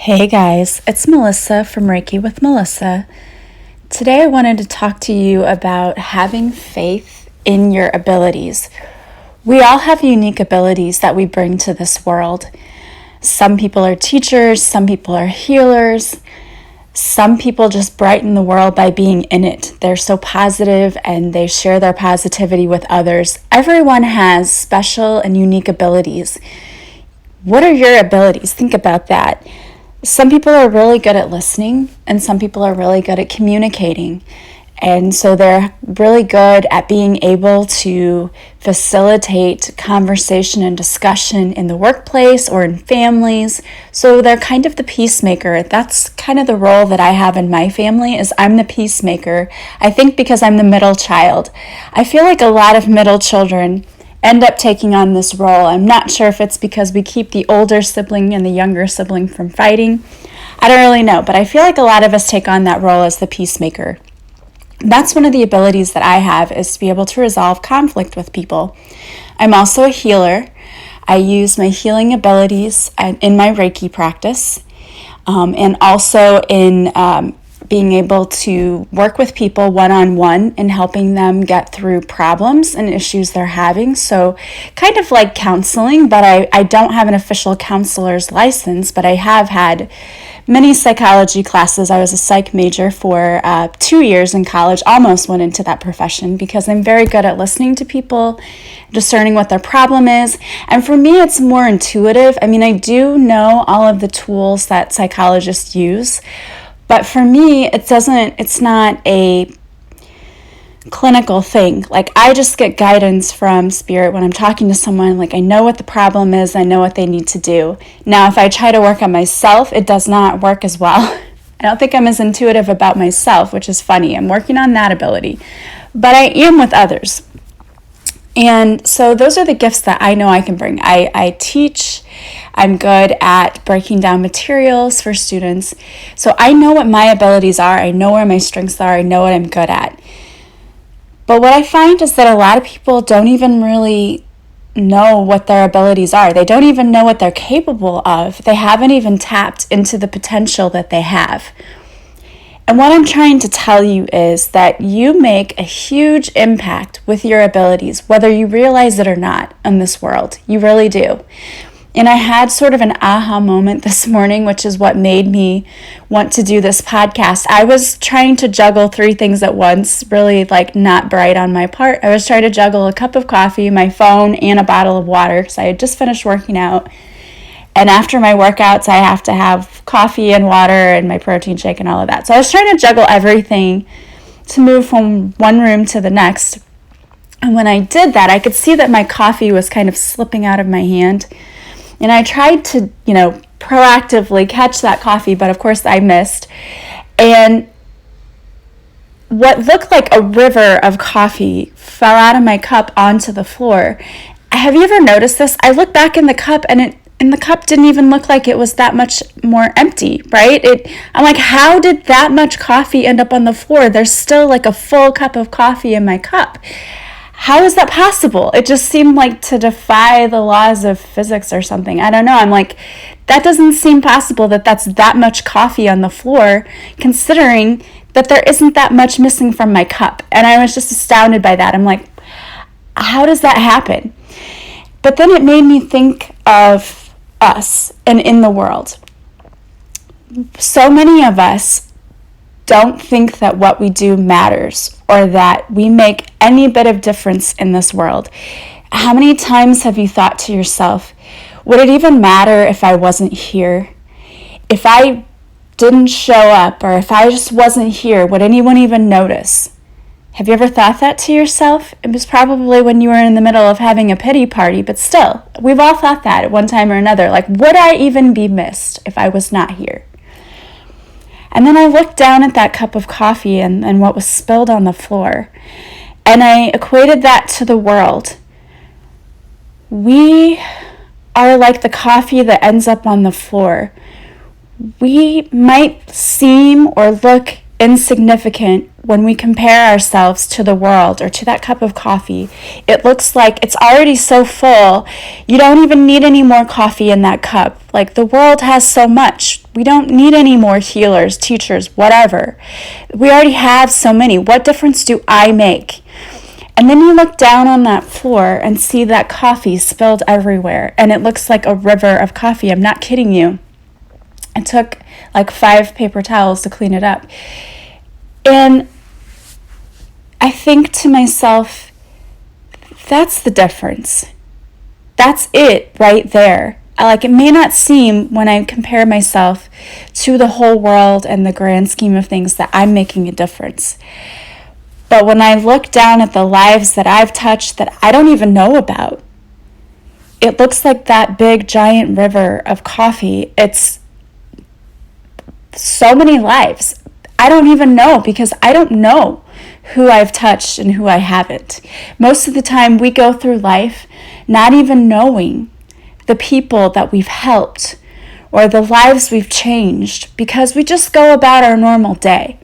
Hey guys, it's Melissa from Reiki with Melissa. Today I wanted to talk to you about having faith in your abilities. We all have unique abilities that we bring to this world. Some people are teachers, some people are healers, some people just brighten the world by being in it. They're so positive and they share their positivity with others. Everyone has special and unique abilities. What are your abilities? Think about that. Some people are really good at listening, and some people are really good at communicating. And so they're really good at being able to facilitate conversation and discussion in the workplace or in families. So they're kind of the peacemaker. That's kind of the role that I have in my family, is I'm the peacemaker. I think because I'm the middle child. I feel like a lot of middle children end up taking on this role. I'm not sure if it's because we keep the older sibling and the younger sibling from fighting. I don't really know, but I feel like a lot of us take on that role as the peacemaker. That's one of the abilities that I have, is to be able to resolve conflict with people. I'm also a healer. I use my healing abilities in my Reiki practice, and also in being able to work with people one-on-one and helping them get through problems and issues they're having. So kind of like counseling, but I don't have an official counselor's license, but I have had many psychology classes. I was a psych major for 2 years in college, almost went into that profession because I'm very good at listening to people, discerning what their problem is. And for me, it's more intuitive. I mean, I do know all of the tools that psychologists use, but for me, it's not a clinical thing. Like, I just get guidance from spirit when I'm talking to someone. Like, I know what the problem is, I know what they need to do. Now, if I try to work on myself, it does not work as well. I don't think I'm as intuitive about myself, which is funny. I'm working on that ability, but I am with others. And so those are the gifts that I know I can bring. I teach. I'm good at breaking down materials for students. So I know what my abilities are. I know where my strengths are. I know what I'm good at. But what I find is that a lot of people don't even really know what their abilities are. They don't even know what they're capable of. They haven't even tapped into the potential that they have. And what I'm trying to tell you is that you make a huge impact with your abilities, whether you realize it or not, in this world. You really do. And I had sort of an aha moment this morning, which is what made me want to do this podcast. I was trying to juggle 3 things at once, really not bright on my part. I was trying to juggle a cup of coffee, my phone, and a bottle of water because I had just finished working out. And after my workouts, I have to have coffee and water and my protein shake and all of that. So I was trying to juggle everything to move from one room to the next. And when I did that, I could see that my coffee was kind of slipping out of my hand. And I tried to, proactively catch that coffee, but of course I missed. And what looked like a river of coffee fell out of my cup onto the floor. Have you ever noticed this? I looked back in the cup and the cup didn't even look like it was that much more empty, right? I'm like, how did that much coffee end up on the floor? There's still a full cup of coffee in my cup. How is that possible? It just seemed like to defy the laws of physics or something. I don't know. I'm like, that doesn't seem possible that that's that much coffee on the floor, considering that there isn't that much missing from my cup. And I was just astounded by that. I'm like, how does that happen? But then it made me think of us and in the world. So many of us don't think that what we do matters or that we make any bit of difference in this world. How many times have you thought to yourself, would it even matter if I wasn't here? If I didn't show up, or if I just wasn't here, would anyone even notice? Have you ever thought that to yourself? It was probably when you were in the middle of having a pity party, but still, we've all thought that at one time or another. Like, would I even be missed if I was not here? And then I looked down at that cup of coffee and what was spilled on the floor, and I equated that to the world. We are like the coffee that ends up on the floor. We might seem or look insignificant, when we compare ourselves to the world or to that cup of coffee, it looks like it's already so full. You don't even need any more coffee in that cup. Like, the world has so much. We don't need any more healers, teachers, whatever. We already have so many. What difference do I make? And then you look down on that floor and see that coffee spilled everywhere, and it looks like a river of coffee. I'm not kidding you. It took like 5 paper towels to clean it up. And I think to myself, that's the difference. That's it right there. Like, it may not seem when I compare myself to the whole world and the grand scheme of things that I'm making a difference. But when I look down at the lives that I've touched that I don't even know about, it looks like that big giant river of coffee. It's so many lives. I don't even know, because I don't know who I've touched and who I haven't. Most of the time we go through life not even knowing the people that we've helped or the lives we've changed, because we just go about our normal day.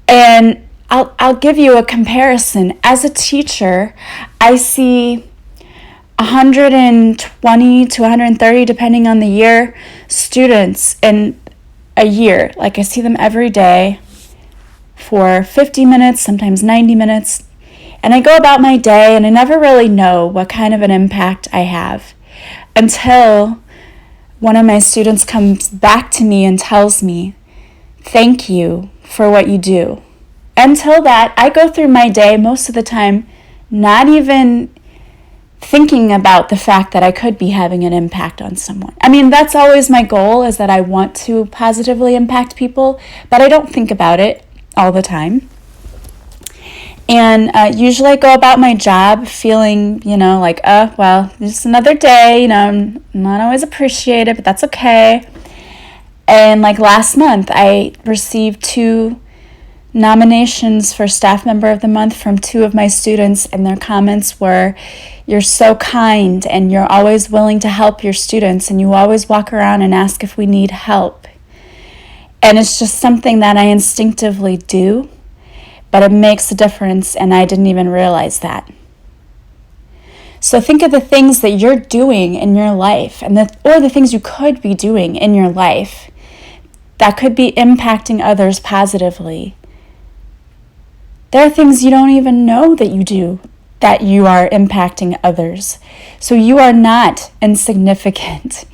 And I'll give you a comparison. As a teacher, I see 120 to 130, depending on the year, students in a year. Like, I see them every day for 50 minutes, sometimes 90 minutes. And I go about my day, and I never really know what kind of an impact I have until one of my students comes back to me and tells me, "Thank you for what you do." Until that, I go through my day most of the time not even thinking about the fact that I could be having an impact on someone. I mean, that's always my goal, is that I want to positively impact people, but I don't think about it all the time. And usually I go about my job feeling, like, well, just another day, I'm not always appreciated, but that's okay. And like last month, I received 2 nominations for Staff Member of the Month from 2 of my students, and their comments were, "You're so kind, and you're always willing to help your students, and you always walk around and ask if we need help." And it's just something that I instinctively do, but it makes a difference, and I didn't even realize that. So think of the things that you're doing in your life, or the things you could be doing in your life that could be impacting others positively. There are things you don't even know that you do, that you are impacting others. So you are not insignificant.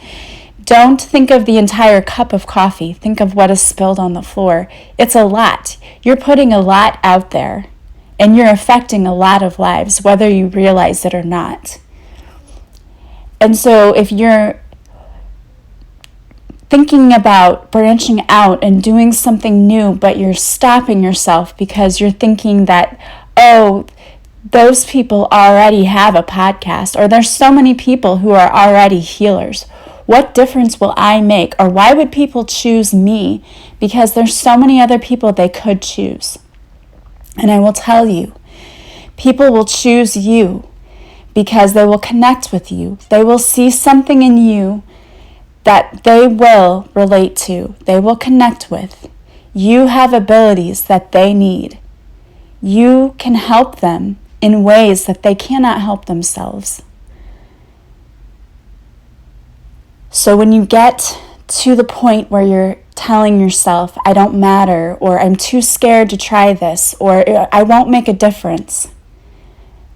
Don't think of the entire cup of coffee. Think of what is spilled on the floor. It's a lot. You're putting a lot out there, and you're affecting a lot of lives, whether you realize it or not. And so if you're thinking about branching out and doing something new, but you're stopping yourself because you're thinking that, those people already have a podcast, or there's so many people who are already healers. What difference will I make? Or why would people choose me? Because there's so many other people they could choose. And I will tell you, people will choose you because they will connect with you. They will see something in you that they will relate to, they will connect with. You have abilities that they need. You can help them in ways that they cannot help themselves. So when you get to the point where you're telling yourself, "I don't matter," or "I'm too scared to try this," or "I won't make a difference,"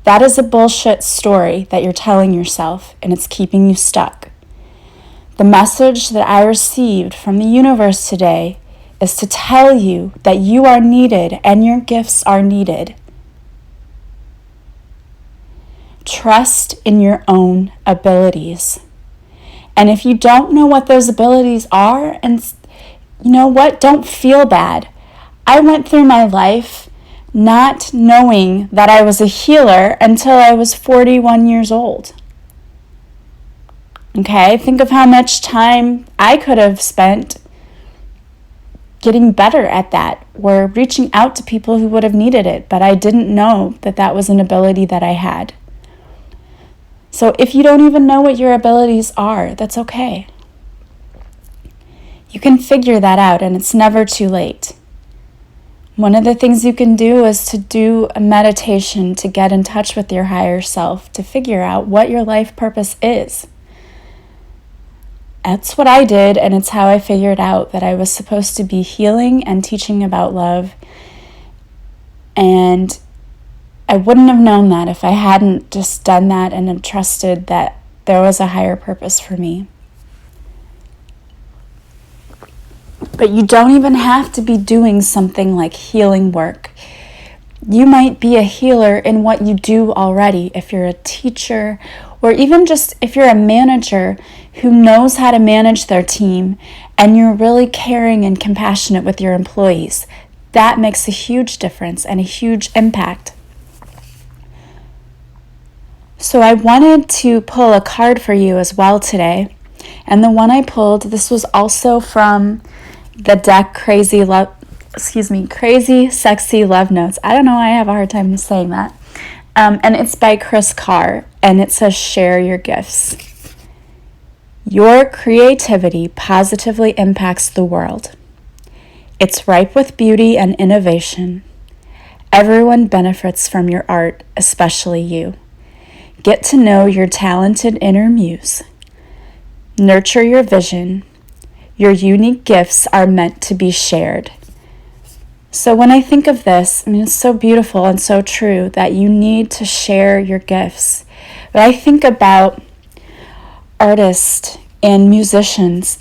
that is a bullshit story that you're telling yourself, and it's keeping you stuck. The message that I received from the universe today is to tell you that you are needed and your gifts are needed. Trust in your own abilities. And if you don't know what those abilities are, and you know what, don't feel bad. I went through my life not knowing that I was a healer until I was 41 years old. Okay, think of how much time I could have spent getting better at that, or reaching out to people who would have needed it, but I didn't know that that was an ability that I had. So if you don't even know what your abilities are, that's okay. You can figure that out, and it's never too late. One of the things you can do is to do a meditation to get in touch with your higher self, to figure out what your life purpose is. That's what I did, and it's how I figured out that I was supposed to be healing and teaching about love. And I wouldn't have known that if I hadn't just done that and had trusted that there was a higher purpose for me. But you don't even have to be doing something like healing work. You might be a healer in what you do already. If you're a teacher, or even just if you're a manager who knows how to manage their team and you're really caring and compassionate with your employees, that makes a huge difference and a huge impact. So I wanted to pull a card for you as well today. And the one I pulled, this was also from the deck Crazy Sexy Love Notes. I don't know, I have a hard time saying that. And it's by Chris Carr, and it says, share your gifts. Your creativity positively impacts the world. It's ripe with beauty and innovation. Everyone benefits from your art, especially you. Get to know your talented inner muse. Nurture your vision. Your unique gifts are meant to be shared. So when I think of this, it's so beautiful and so true that you need to share your gifts. But I think about artists and musicians.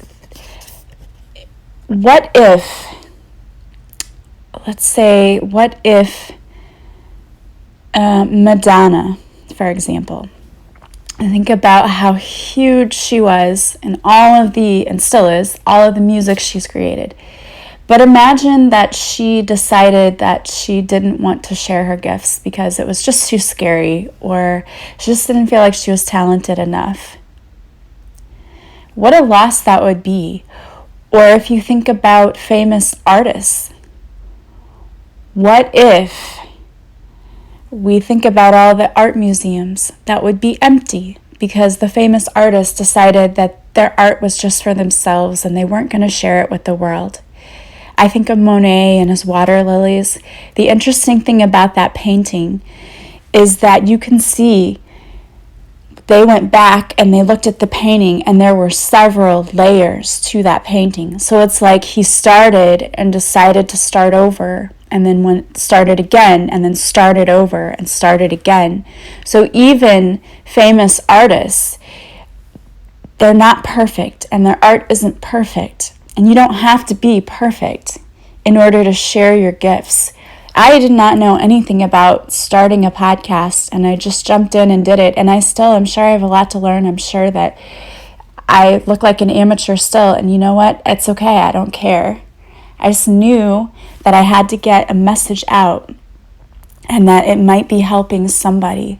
What if Madonna, for example, I think about how huge she was and still is, all of the music she's created. But imagine that she decided that she didn't want to share her gifts because it was just too scary, or she just didn't feel like she was talented enough. What a loss that would be. Or if you think about famous artists, what if we think about all the art museums that would be empty because the famous artists decided that their art was just for themselves and they weren't going to share it with the world? I think of Monet and his water lilies. The interesting thing about that painting is that you can see they went back and they looked at the painting and there were several layers to that painting. So it's like he started and decided to start over, and then started again, and then started over and started again. So even famous artists, they're not perfect, and their art isn't perfect. And you don't have to be perfect in order to share your gifts. I did not know anything about starting a podcast, and I just jumped in and did it. And I'm sure I have a lot to learn. I'm sure that I look like an amateur still. And you know what? It's okay. I don't care. I just knew that I had to get a message out and that it might be helping somebody.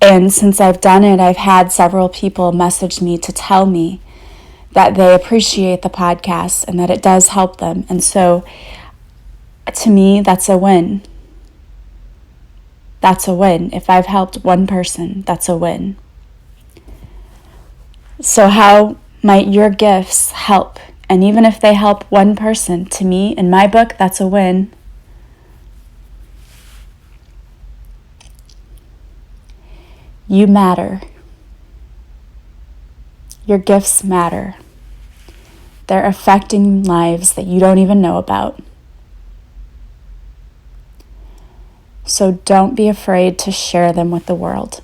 And since I've done it, I've had several people message me to tell me that they appreciate the podcast and that it does help them. And so to me, that's a win. That's a win. If I've helped one person, that's a win. So how might your gifts help? And even if they help one person, to me, in my book, that's a win. You matter. Your gifts matter. They're affecting lives that you don't even know about. So don't be afraid to share them with the world.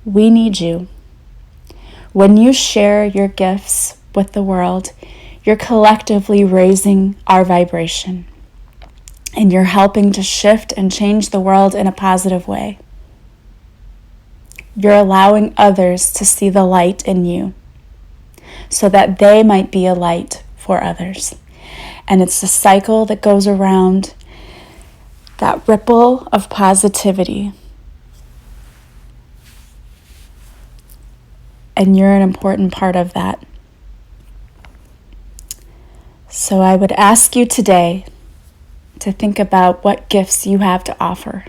We need you. When you share your gifts with the world, you're collectively raising our vibration, and you're helping to shift and change the world in a positive way. You're allowing others to see the light in you so that they might be a light for others. And it's a cycle that goes around, that ripple of positivity. And you're an important part of that. So I would ask you today to think about what gifts you have to offer.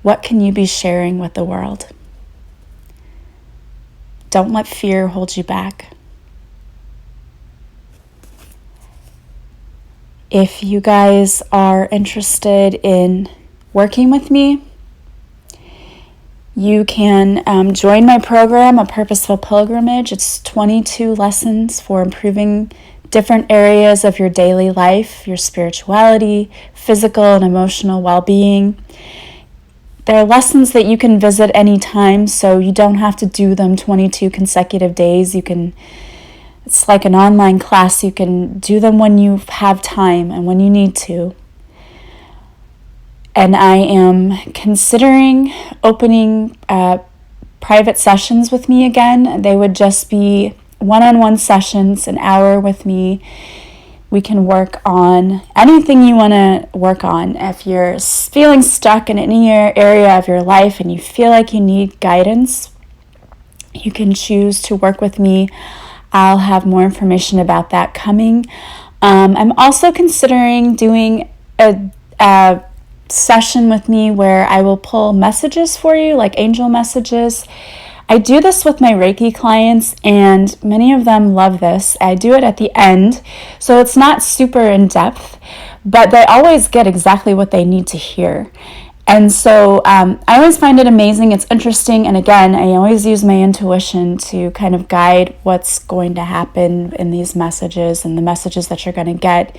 What can you be sharing with the world? Don't let fear hold you back. If you guys are interested in working with me, you can join my program, A Purposeful Pilgrimage. It's 22 lessons for improving different areas of your daily life, your spirituality, physical and emotional well-being. There are lessons that you can visit anytime, so you don't have to do them 22 consecutive days. It's like an online class. You can do them when you have time and when you need to. And I am considering opening private sessions with me again. They would just be one-on-one sessions, an hour with me. We can work on anything you want to work on. If you're feeling stuck in any area of your life and you feel like you need guidance, you can choose to work with me. I'll have more information about that coming. I'm also considering doing a session with me where I will pull messages for you, like angel messages. I do this with my Reiki clients, and many of them love this. I do it at the end, so it's not super in depth, but they always get exactly what they need to hear. And so I always find it amazing. It's interesting. And again, I always use my intuition to kind of guide what's going to happen in these messages and the messages that you're going to get.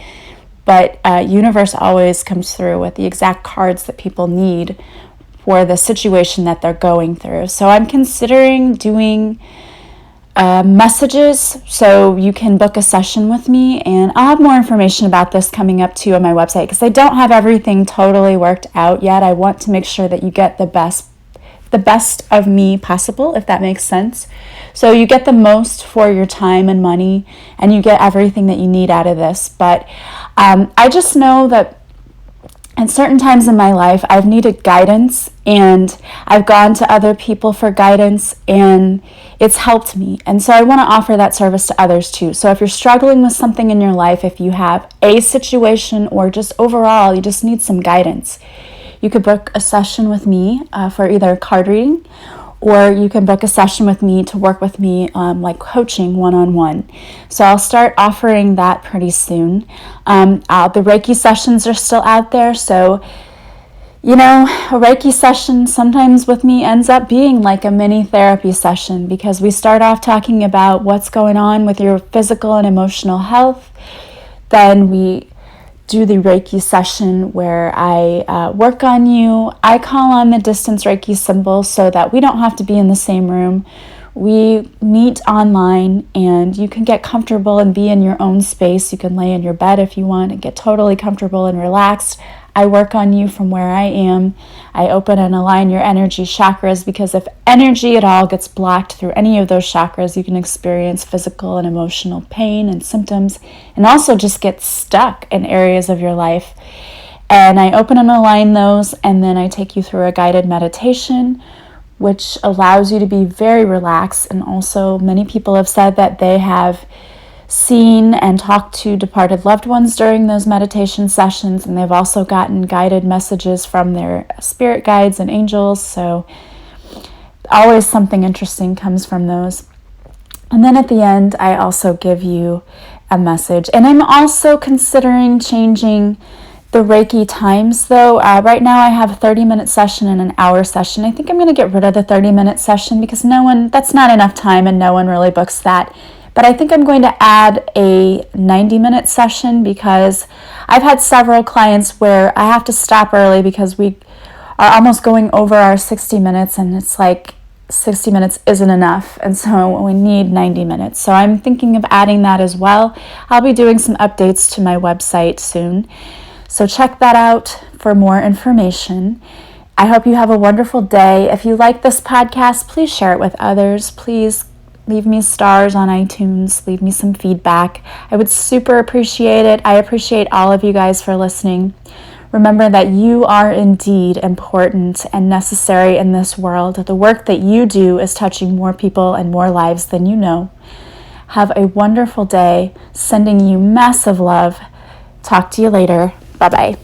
But universe always comes through with the exact cards that people need for the situation that they're going through. So I'm considering doing messages, so you can book a session with me, and I'll have more information about this coming up too on my website, because I don't have everything totally worked out yet. I want to make sure that you get the best of me possible, if that makes sense. So you get the most for your time and money, and you get everything that you need out of this. But I just know that at certain times in my life, I've needed guidance, and I've gone to other people for guidance, and it's helped me. And so I want to offer that service to others too. So if you're struggling with something in your life, if you have a situation or just overall, you just need some guidance, you could book a session with me for either a card reading, or you can book a session with me to work with me like coaching one-on-one. So I'll start offering that pretty soon. The Reiki sessions are still out there, so you know, a Reiki session sometimes with me ends up being like a mini therapy session, because we start off talking about what's going on with your physical and emotional health. Then we do the Reiki session where I work on you. I call on the distance Reiki symbol so that we don't have to be in the same room. We meet online, and you can get comfortable and be in your own space. You can lay in your bed if you want and get totally comfortable and relaxed. I work on you from where I am. I open and align your energy chakras, because if energy at all gets blocked through any of those chakras, you can experience physical and emotional pain and symptoms, and also just get stuck in areas of your life. And I open and align those, and then I take you through a guided meditation, which allows you to be very relaxed. And also, many people have said that they have seen and talked to departed loved ones during those meditation sessions, and they've also gotten guided messages from their spirit guides and angels. So always something interesting comes from those. And then at the end, I also give you a message. And I'm also considering changing the Reiki times, though. Right now I have a 30-minute session and an hour session. I think I'm going to get rid of the 30-minute session, because that's not enough time, and no one really books that. But I think I'm going to add a 90-minute session, because I've had several clients where I have to stop early because we are almost going over our 60 minutes, and it's like 60 minutes isn't enough, and so we need 90 minutes. So I'm thinking of adding that as well. I'll be doing some updates to my website soon, so check that out for more information. I hope you have a wonderful day. If you like this podcast, please share it with others. Please leave me stars on iTunes. Leave me some feedback. I would super appreciate it. I appreciate all of you guys for listening. Remember that you are indeed important and necessary in this world. The work that you do is touching more people and more lives than you know. Have a wonderful day. Sending you massive love. Talk to you later. Bye-bye.